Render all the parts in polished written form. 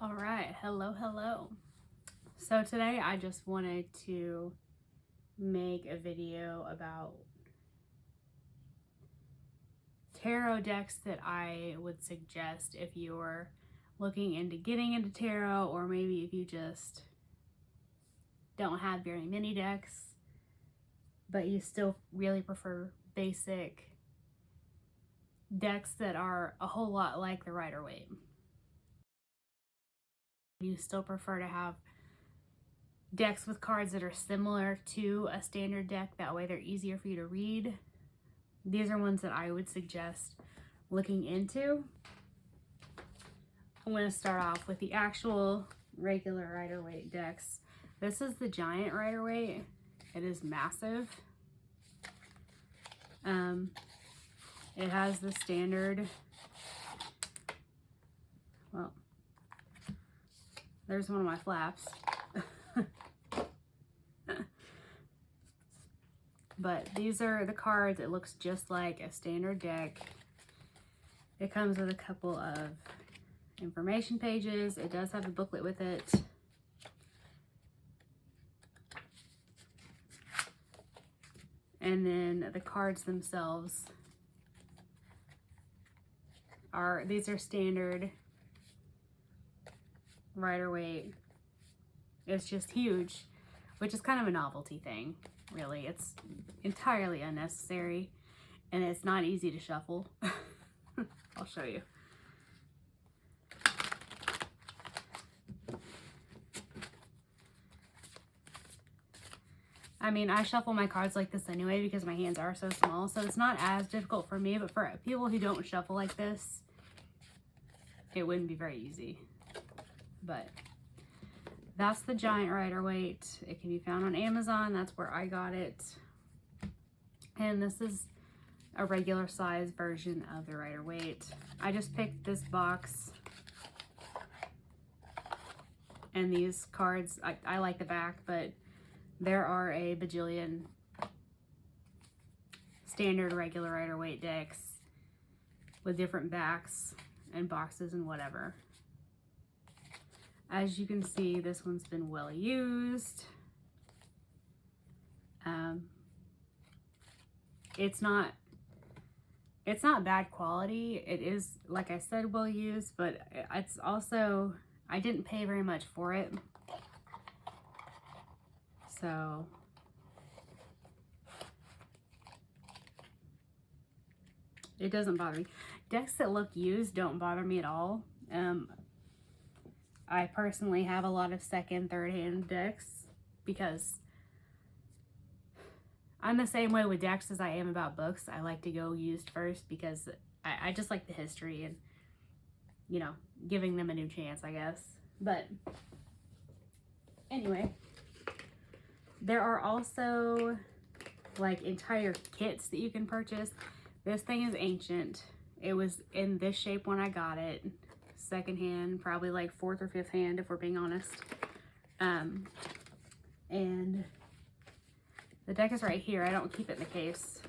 All right, hello. So today I just wanted to make a video about tarot decks that I would suggest if you're looking into getting into tarot, or maybe if you just don't have very many decks, but you still really prefer basic decks that are a whole lot like the Rider-Waite. You still prefer to have decks with cards that are similar to a standard deck, that way they're easier for you to read. These are ones that I would suggest looking into. I'm going to start off with the actual regular Rider-Waite decks. This is the giant Rider-Waite. It is massive. It has the standard, well, there's one of my flaps. But these are the cards. It looks just like a standard deck. It comes with a couple of information pages. It does have a booklet with it. And then the cards themselves these are standard Rider-Waite. It's just huge, which is kind of a novelty thing, really. It's entirely unnecessary, and it's not easy to shuffle. I'll show you. I mean, I shuffle my cards like this anyway because my hands are so small, so it's not as difficult for me, but for people who don't shuffle like this, it wouldn't be very easy. But that's the giant Rider-Waite. It can be found on Amazon. That's where I got it. And this is a regular size version of the Rider-Waite. I just picked this box. And these cards, I like the back, but there are a bajillion standard regular Rider-Waite decks with different backs and boxes and whatever. As you can see, this one's been well used. It's not bad quality. It is, like I said, well used, but it's also, I didn't pay very much for it. So it doesn't bother me. Decks that look used don't bother me at all. I personally have a lot of second, third hand decks because I'm the same way with decks as I am about books. I like to go used first because I just like the history and, you know, giving them a new chance, I guess. But anyway, there are also like entire kits that you can purchase. This thing is ancient. It was in this shape when I got it. Secondhand, probably like fourth or fifth hand if we're being honest. And the deck is right here. I don't keep it in the case,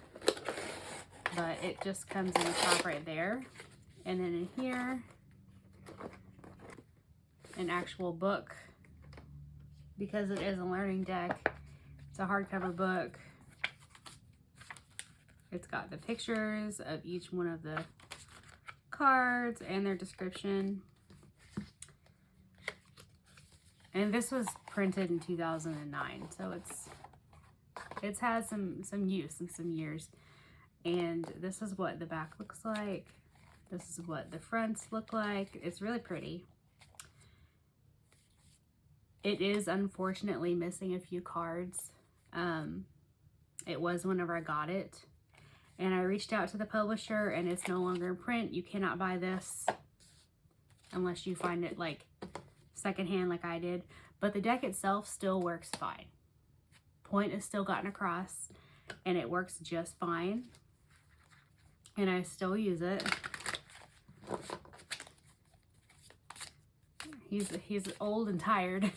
but it just comes in the top right there. And then in here, an actual book, because it is a learning deck. It's a hardcover book. It's got the pictures of each one of the cards and their description. And this was printed in 2009, so it's had some use and some years. And this is what the back looks like. This is what the fronts look like. It's really pretty. It is unfortunately missing a few cards. It was whenever I got it. And I reached out to the publisher and it's no longer in print. You cannot buy this unless you find it like secondhand like I did. But the deck itself still works fine. Point is still gotten across and it works just fine. And I still use it. He's old and tired.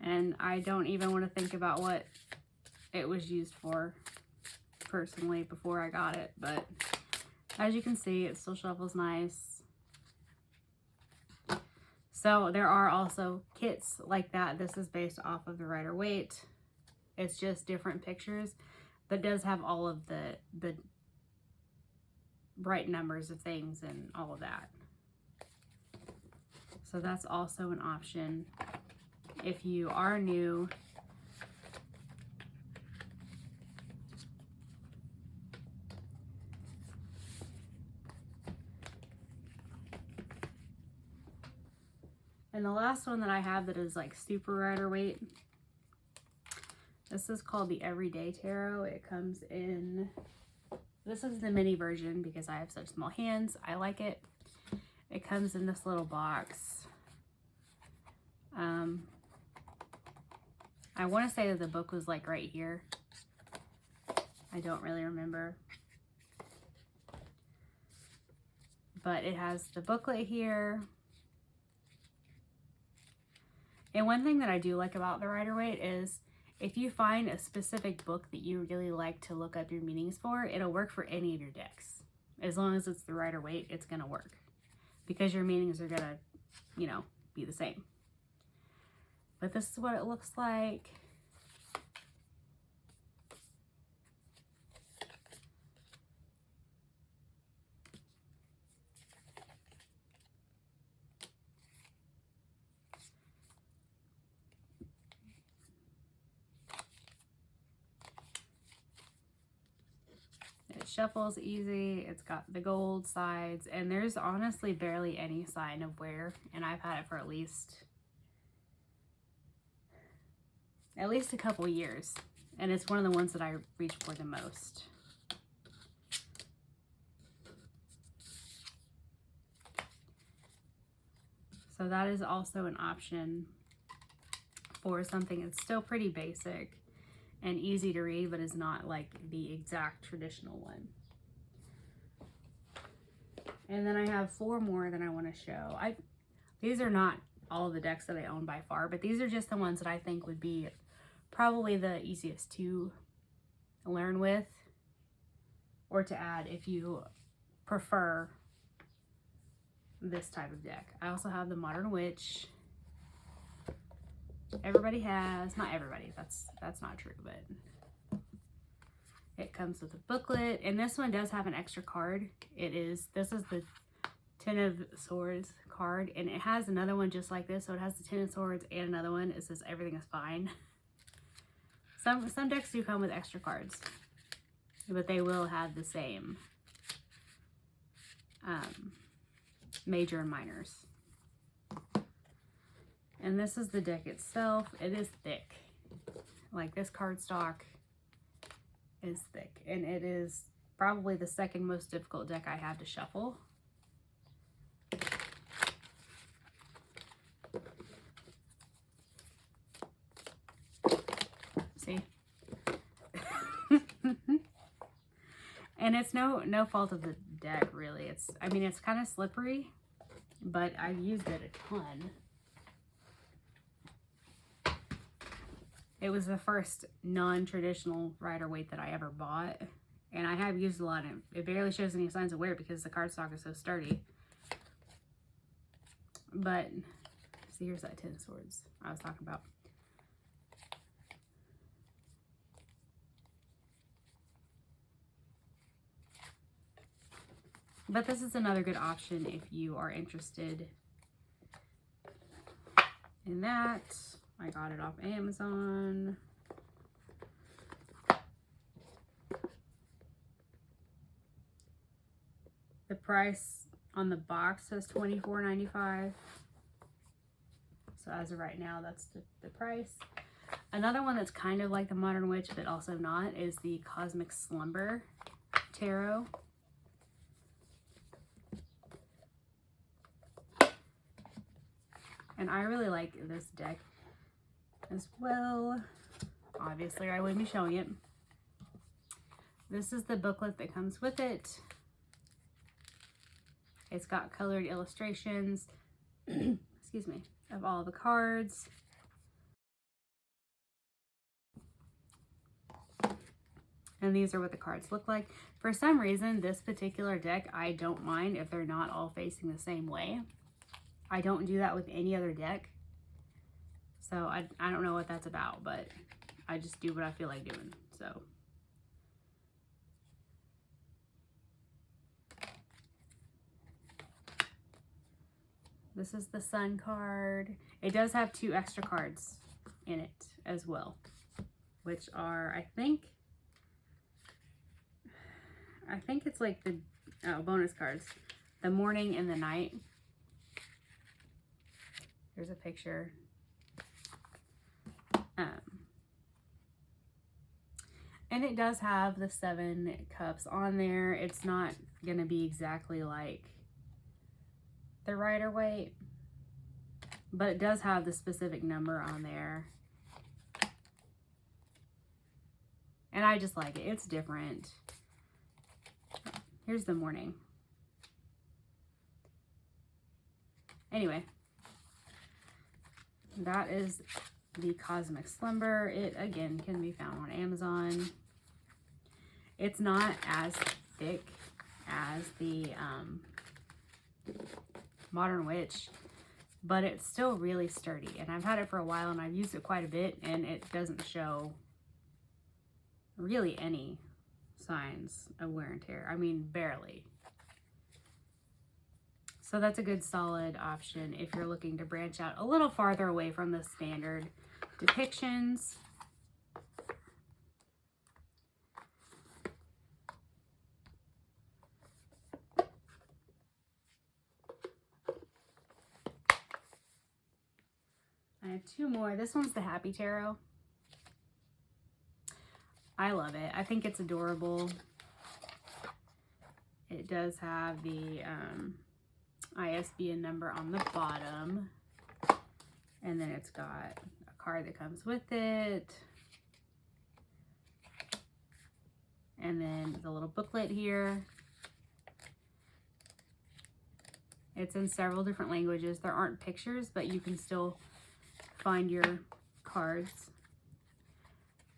And I don't even want to think about what it was used for personally before I got it, but as you can see, it still shuffles nice. So there are also kits like that. This is based off of the Rider-Waite. It's just different pictures, but does have all of the right numbers of things and all of that. So that's also an option if you are new. And the last one that I have that is like super Rider-Waite, this is called the Everyday Tarot. It comes in, this is the mini version because I have such small hands. I like it. It comes in this little box. I want to say that the book was like right here. I don't really remember. But it has the booklet here. And one thing that I do like about the Rider-Waite is if you find a specific book that you really like to look up your meanings for, it'll work for any of your decks. As long as it's the Rider-Waite, it's going to work. Because your meanings are going to, you know, be the same. But this is what it looks like. It shuffles easy. It's got the gold sides, and there's honestly barely any sign of wear, and I've had it for at least a couple years, and it's one of the ones that I reach for the most. So that is also an option for something that's still pretty basic and easy to read, but is not like the exact traditional one. And then I have 4 more that I want to show. These are not all of the decks that I own by far, but these are just the ones that I think would be probably the easiest to learn with or to add if you prefer this type of deck. I also have the Modern Witch. Everybody has, not everybody, that's not true, but it comes with a booklet, and this one does have an extra card. This is the Ten of Swords card, and it has another one just like this. So it has the Ten of Swords and another one. It says everything is fine. Some decks do come with extra cards, but they will have the same major and minors. And this is the deck itself. It is thick. Like, this cardstock is thick, and it is probably the second most difficult deck I have to shuffle. See? And it's no fault of the deck, really. I mean, it's kind of slippery, but I've used it a ton. It was the first non-traditional Rider-Waite that I ever bought, and I have used a lot, and it barely shows any signs of wear because the cardstock is so sturdy. But, see, here's that Ten of Swords I was talking about. But this is another good option if you are interested in that. I got it off Amazon. The price on the box says $24.95. So as of right now, that's the price. Another one that's kind of like the Modern Witch, but also not, is the Cosmic Slumber Tarot. And I really like this deck as well. Obviously, I wouldn't be showing it. This is the booklet that comes with it. It's got colored illustrations, excuse me, of all the cards. And these are what the cards look like. For some reason, this particular deck, I don't mind if they're not all facing the same way. I don't do that with any other deck. So I don't know what that's about, but I just do what I feel like doing. So this is the Sun card. It does have 2 extra cards in it as well, which are, I think it's like the bonus cards, the morning and the night. Here's a picture. And it does have the 7 cups on there. It's not gonna be exactly like the Rider-Waite, but it does have the specific number on there. And I just like it. It's different. Here's the morning. Anyway, that is the Cosmic Slumber. It again can be found on Amazon. It's not as thick as the Modern Witch, but it's still really sturdy, and I've had it for a while and I've used it quite a bit, and it doesn't show really any signs of wear and tear. I mean, barely. So that's a good solid option if you're looking to branch out a little farther away from the standard depictions. I have 2 more. This one's the Happy Tarot. I love it. I think it's adorable. It does have the ISBN number on the bottom, and then it's got a card that comes with it, and then the little booklet here. It's in several different languages. There aren't pictures, but you can still find your cards.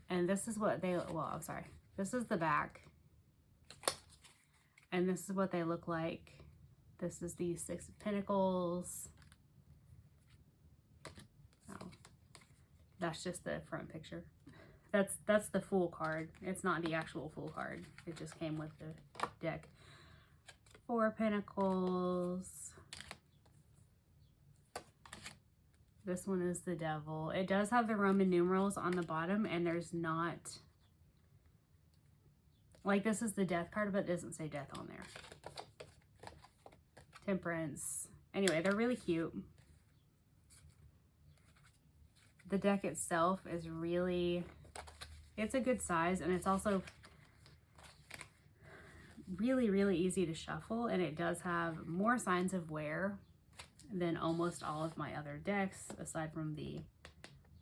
And this is what they, well, I'm sorry, this is the back, and this is what they look like. This is the 6 of Pentacles. Oh, that's just the front picture. That's the full card. It's not the actual full card. It just came with the deck. 4 of Pentacles. This one is the Devil. It does have the Roman numerals on the bottom, and there's not, like, this is the Death card, but it doesn't say death on there. Temperance. Anyway, they're really cute. The deck itself is really, it's a good size, and it's also really, really easy to shuffle, and it does have more signs of wear than almost all of my other decks, aside from the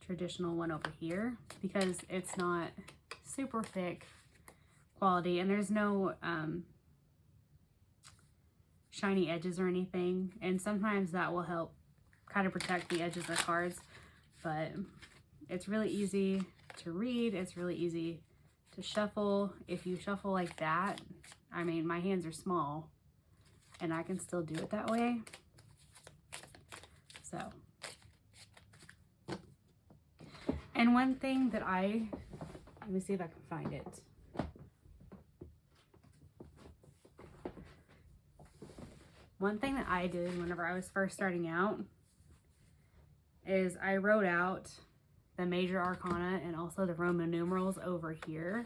traditional one over here, because it's not super thick quality, and there's no shiny edges or anything, and sometimes that will help kind of protect the edges of the cards, but it's really easy to read. It's really easy to shuffle. If you shuffle like that, I mean, my hands are small and I can still do it that way. So, and one thing that let me see if I can find it. One thing that I did whenever I was first starting out is I wrote out the major arcana and also the Roman numerals over here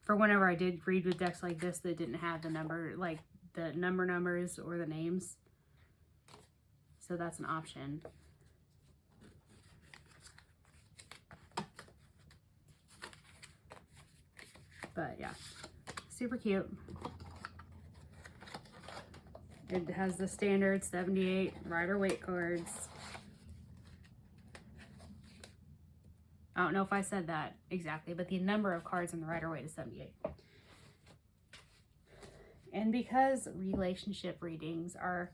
for whenever I did read with decks like this that didn't have the number, like the numbers or the names. So that's an option. But yeah, super cute. It has the standard 78 Rider-Waite cards. I don't know if I said that exactly, but the number of cards in the Rider-Waite is 78. And because relationship readings are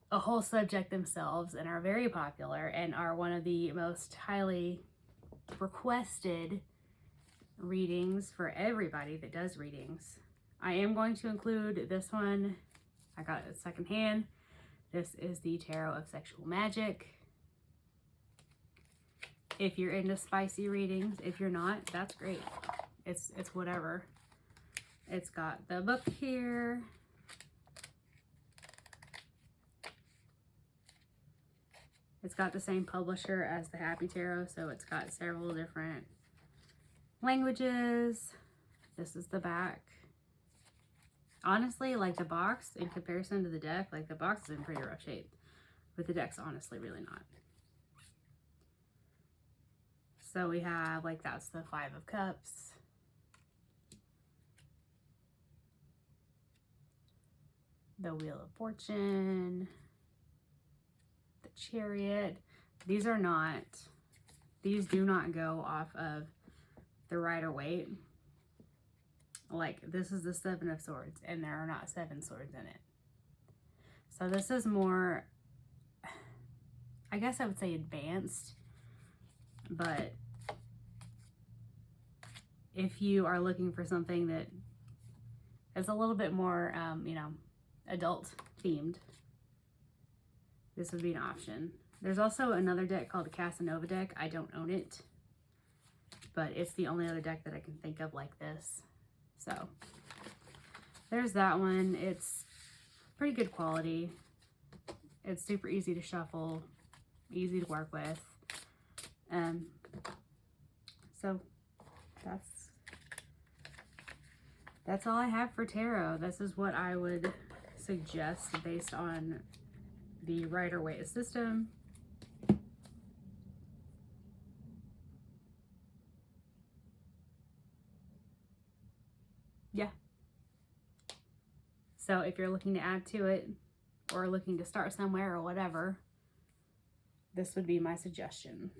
a whole subject themselves and are very popular and are one of the most highly requested readings for everybody that does readings, I am going to include this one. I got it secondhand. This is the Tarot of Sexual Magic. If you're into spicy readings, if you're not, that's great. It's whatever. It's got the book here. It's got the same publisher as the Happy Tarot, so it's got several different languages. This is the back. Honestly, like the box in comparison to the deck, like the box is in pretty rough shape, but the deck's honestly really not. So we have, like, that's the Five of Cups. The Wheel of Fortune. The Chariot. These do not go off of the Rider-Waite. Like, this is the Seven of Swords, and there are not 7 swords in it. So this is more, I guess I would say advanced, but if you are looking for something that is a little bit more, you know, adult themed, this would be an option. There's also another deck called the Casanova deck. I don't own it, but it's the only other deck that I can think of like this. So there's that one. It's pretty good quality. It's super easy to shuffle, easy to work with. So that's all I have for tarot. This is what I would suggest based on the Rider-Waite system. Yeah. So if you're looking to add to it or looking to start somewhere or whatever, this would be my suggestion.